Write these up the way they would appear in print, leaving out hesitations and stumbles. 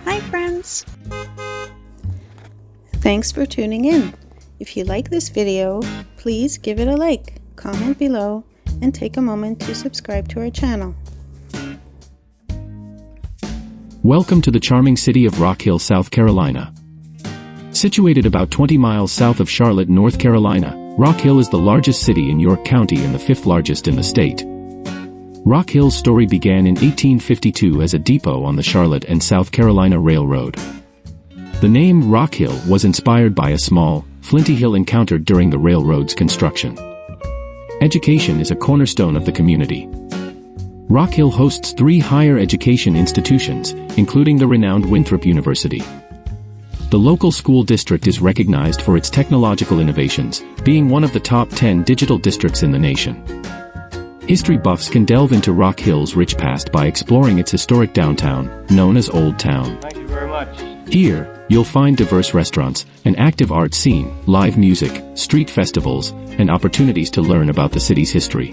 Hi friends! Thanks for tuning in. If you like this video, please give it a like, comment below, and take a moment to subscribe to our channel. Welcome to the charming city of Rock Hill, South Carolina. Situated about 20 miles south of Charlotte, North Carolina, Rock Hill is the largest city in York County and the fifth largest in the state. Rock Hill's story began in 1852 as a depot on the Charlotte and South Carolina Railroad. The name Rock Hill was inspired by a small, flinty hill encountered during the railroad's construction. Education is a cornerstone of the community. Rock Hill hosts 3 higher education institutions, including the renowned Winthrop University. The local school district is recognized for its technological innovations, being one of the top 10 digital districts in the nation. History buffs can delve into Rock Hill's rich past by exploring its historic downtown, known as Old Town. Thank you very much. Here, you'll find diverse restaurants, an active art scene, live music, street festivals, and opportunities to learn about the city's history.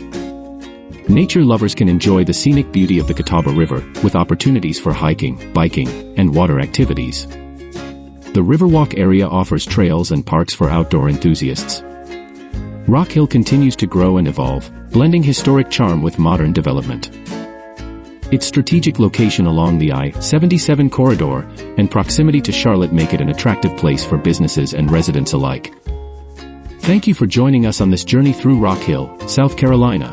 Nature lovers can enjoy the scenic beauty of the Catawba River, with opportunities for hiking, biking, and water activities. The Riverwalk area offers trails and parks for outdoor enthusiasts. Rock Hill continues to grow and evolve, blending historic charm with modern development. Its strategic location along the I-77 corridor and proximity to Charlotte make it an attractive place for businesses and residents alike. Thank you for joining us on this journey through Rock Hill, South Carolina.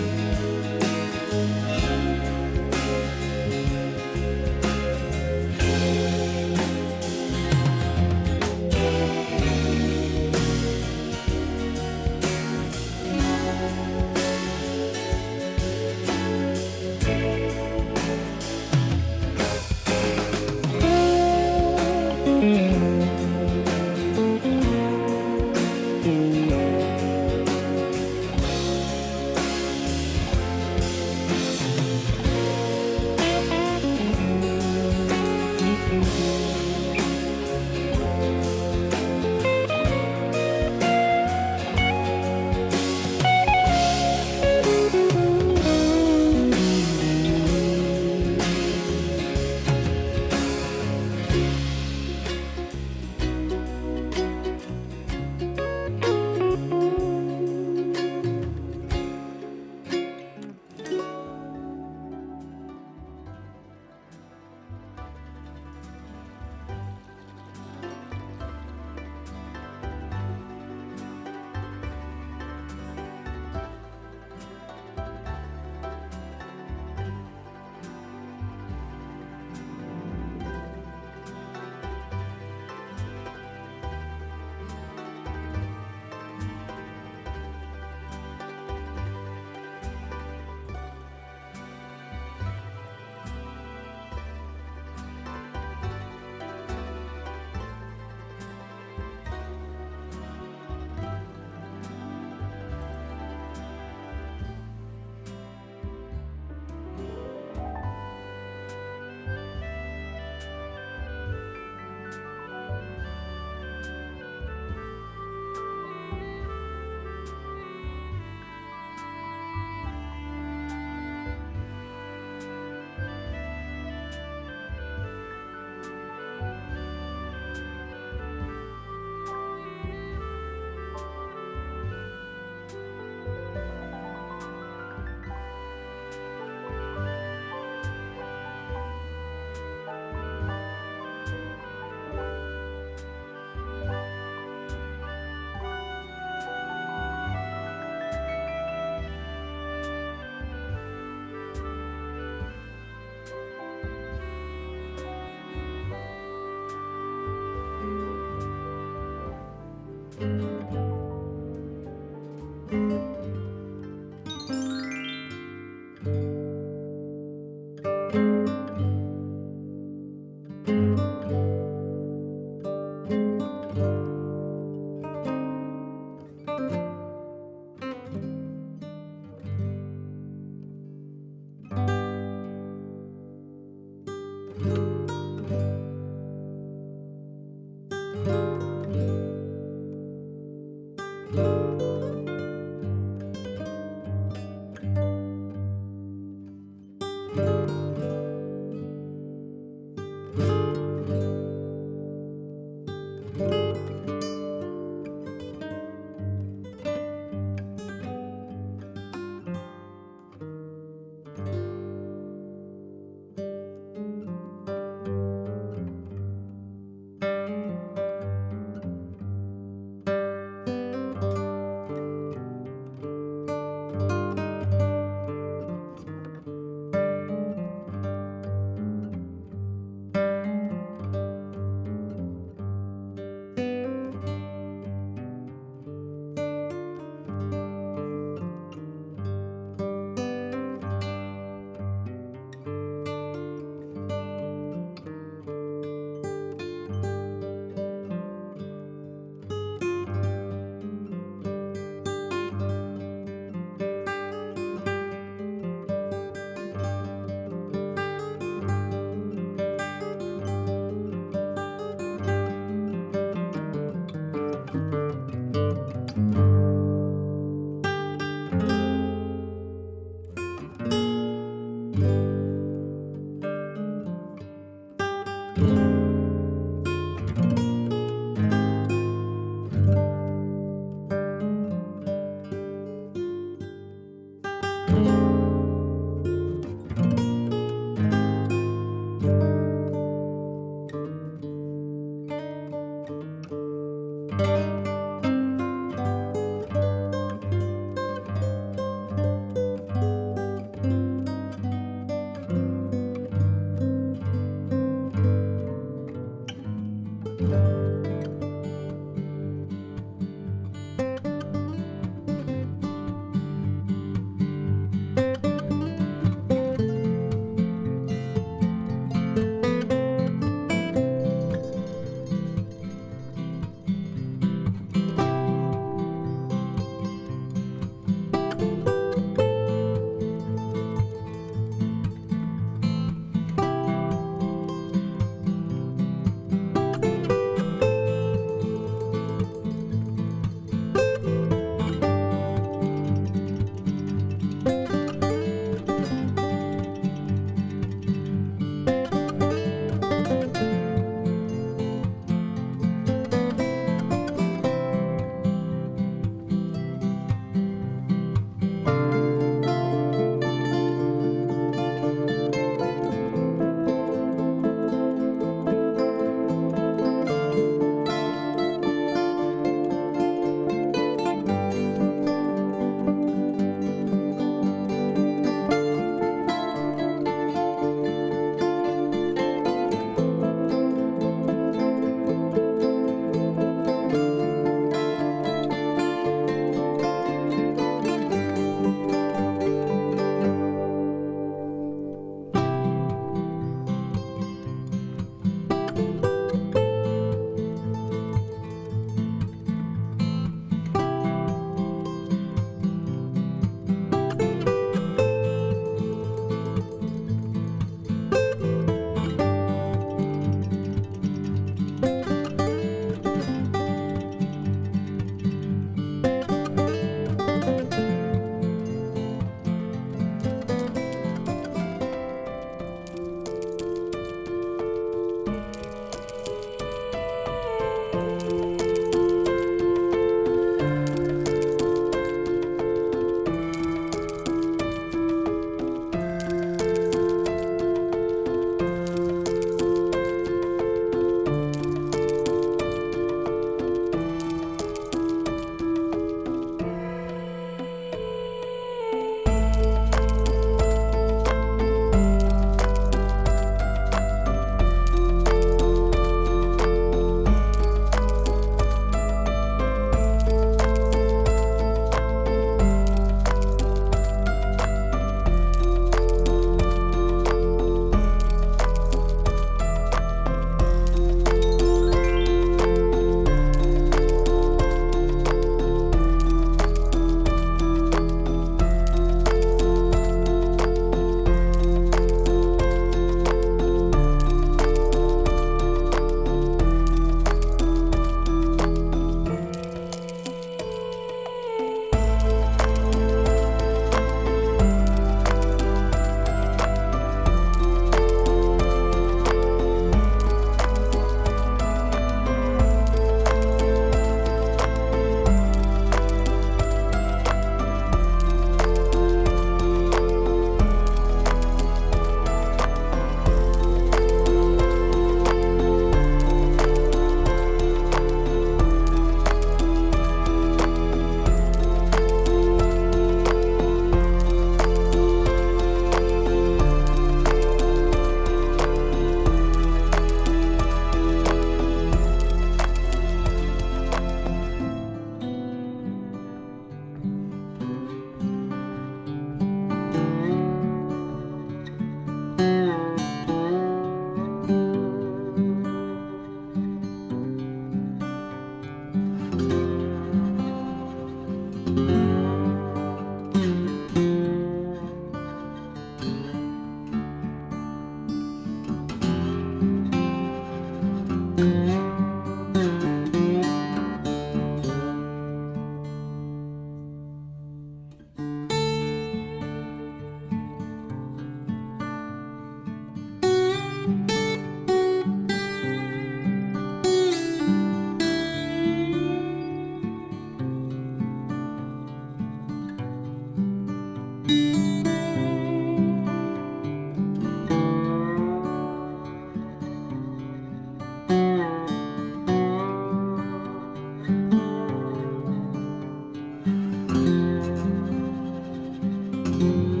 Bye.